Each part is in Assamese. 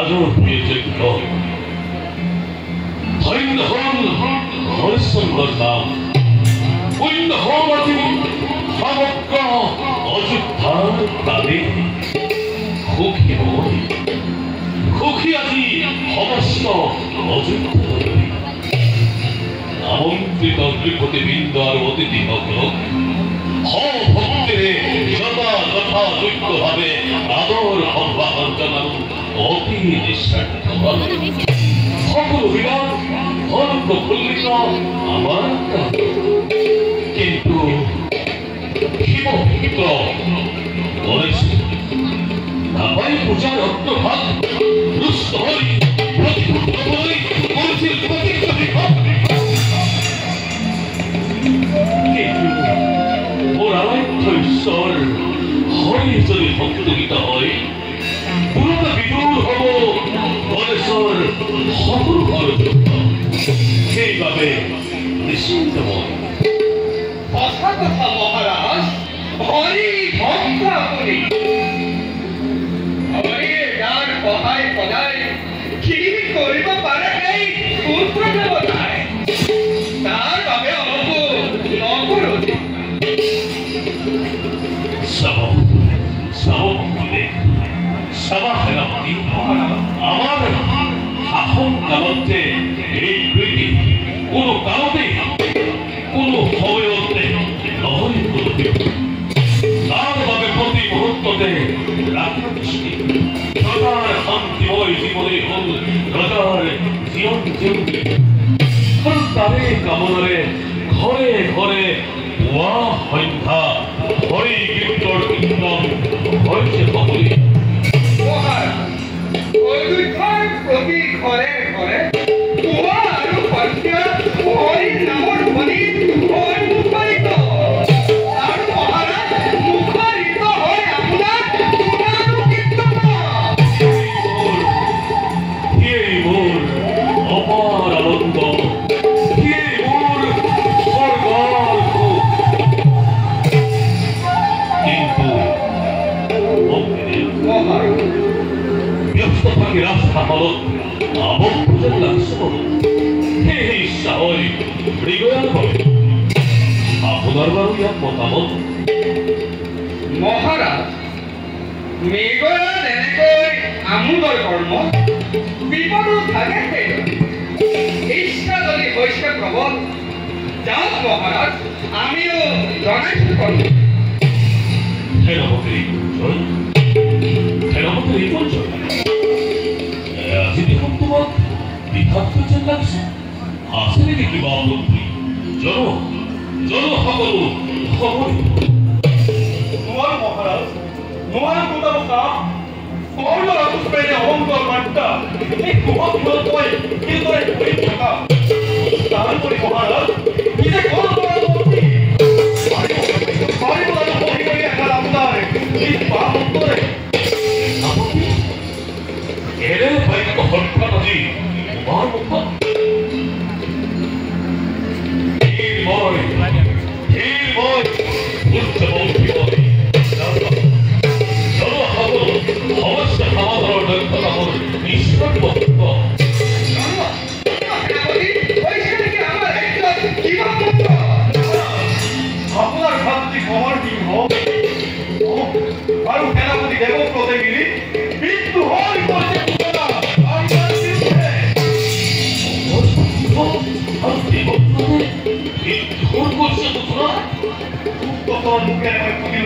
ৰাজা প্ৰিয়যোগ্য ধন্য হন হৰিশ্চন্দ্ৰ নাম পুণ্য হন আজি সমগ্ৰ অযোধ্যাৰ প্ৰাণে সুখী মই সুখী আজি সমস্ত অযোধ্যাৰ আমন্ত্ৰিত নৃপতিবৃন্দ আৰু অতিথিসকলক ভক্তিৰে যথা যথাযোগ্যভাৱে আদৰ সম্ভাষণ জনাওঁ অতি নিস্বাৰ্থভাৱে সকলোবিলাক হল প্ৰফুল্লিত আমাৰ কিন্তু শিৱপুত্ৰ গণেশ নাপাই পূজাৰ অন্তভাগ ৰুষ্ট হৈ প্ৰতিভূতলৈ কৰিছিল প্ৰতিজ্ঞা মোৰ আৰাধ্য ঈশ্বৰ হৰি যদি সংযোগিত হয় পুৰণা বিদূৰ হ'ব গণেশৰ সকলো সহযোগিতা সেইবাবে নিশ্চিন্ত মই সঁচা কথা মহাৰাজ হৰি ভক্ত আপুনি হৰিয়ে যাৰ সহায় সদায় কি কৰিব পাৰে সেই পুত্ৰ দেৱতাই তাৰ বাবে অলপো নকৰো আমার শাসন কালতে এই প্রীতি কোনো কালতে কোনো সময়তে নহয় তার বাবে প্রতি মুহূর্ততে রাজনীতি প্রজার শান্তিময় জীবনে হল প্রজার জীবন জীবনে তারে কামনারে ঘরে ঘরে পুৱা সন্ধ্যা হৰি কীৰ্তন কীৰ্তন হৈছে সকলোৱে অযোধ্যাৰ প্ৰতি ঘৰে ঘৰে পুৱা আৰু সন্ধ্যা হৰি নামৰ ধ্বনি হৈ মুখৰিত আৰু মহাৰাজ মুখৰিত হৈ আপোনাৰ কীৰ্তন এই মোৰ অপাৰ আনন্দ ৰাস্তা হলো আবদ্ধ লাগছে সেই ইচ্ছা হয় হৃদয়াল হবে আপনাৰ বাৰু ইয়াত মতামত মহাৰাজ মৃগয়া যেনেকৈ আমোদৰ কৰ্ম বিপদো থাকে সেইদৰে ইচ্ছা যদি হৈছে প্ৰবল যাওক মহাৰাজ আমিও জনাইছো কৰ্ম সেনাপতিৰ পৰিচয় দেখুন তোমার বিখ্যাত যেন লাগছে আছে নাকি কিবা আপত্তি জন সকলো খবর তোমার মহারাজ নোয়ার মোতাবকা সকলো আলোচনাৰে অহংকাৰ মাত্ৰা এই কুহতকৈ কিদৰে কৰি থকা তাৰোপৰি মহাৰাজ নিজে ঘৰ আপোনাৰ অন্তৰে এৰে বাইক হঠাৎ আজি তোমাৰ মুখত সমস্যা সমাধানৰ দক্ষতা মোৰ নিশ্চয় বক্তব্য আপোনাৰ ভাতৃ কমৰ কি হওক আৰু সেনাপতি দেৱব্ৰতে মিলি মৃত্যু হৈ পৰিছে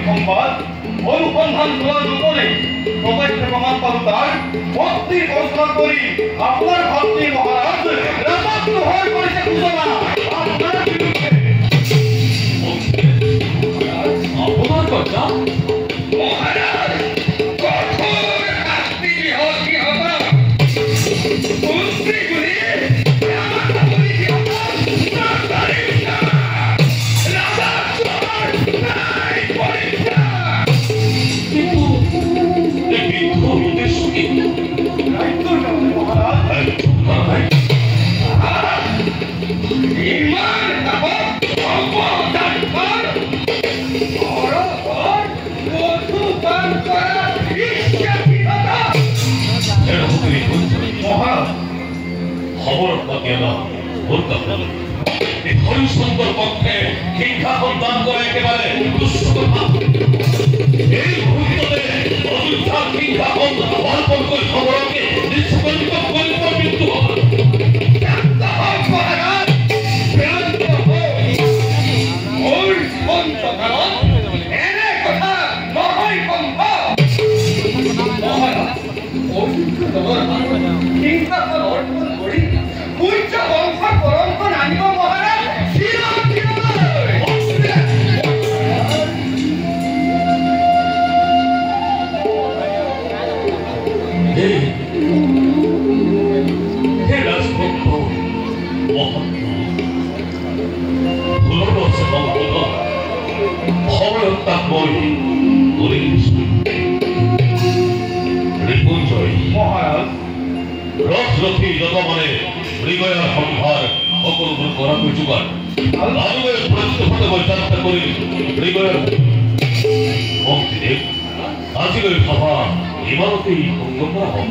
সংবাদ অনুসন্ধান করার উপরে প্রত্যক্ষ প্রমাণ পাল তার ভক্তি ঘোষণা করি আপনার ভক্তি মহারাজ রাজত্ব হয়ে পড়েছে ঘোষণা আপনার বিরুদ্ধে আপনার কথা মহারাজ কঠোর শাস্তি বিহতি হবা পুত্রীগুলি মহারাজ খবর পাতিয়া না বলতাম এই হরিশঙ্কর পক্ষে শিক্ষাখন দান করা একেবারে দুঃস্থ এই ভূমিতে অযোধ্যার শিক্ষাখন অর্পণ করে খবরকে নিষ্পন্দিত করিব মৃত্যু মহারাজ ক্রান্ত হই ওর সন্ত ভারত এনে কথা নহয় সম্ভৱ মহাৰাজ সিংহাসন অৰ্পণ কৰি সূৰ্য বংশৰ পৰম্পৰা আনিব মহাৰাজ হে ৰাজভক্ত মহাত্মা খবৰ তাক বই ৰিপুঞ্জয় মহাৰাজ ৰথৰথী যত মানে হৃদয়াৰ সম্ভাৰ সকলবোৰ কৰাকৈ যোগাৰ ৰাজুৱে প্ৰতিষ্ঠিত হৈ যাত্ৰা কৰি হৃদয়ৰ ভক্তিদেৱ আজিলৈ সভা ইমানতেই ভংগ কৰা হওক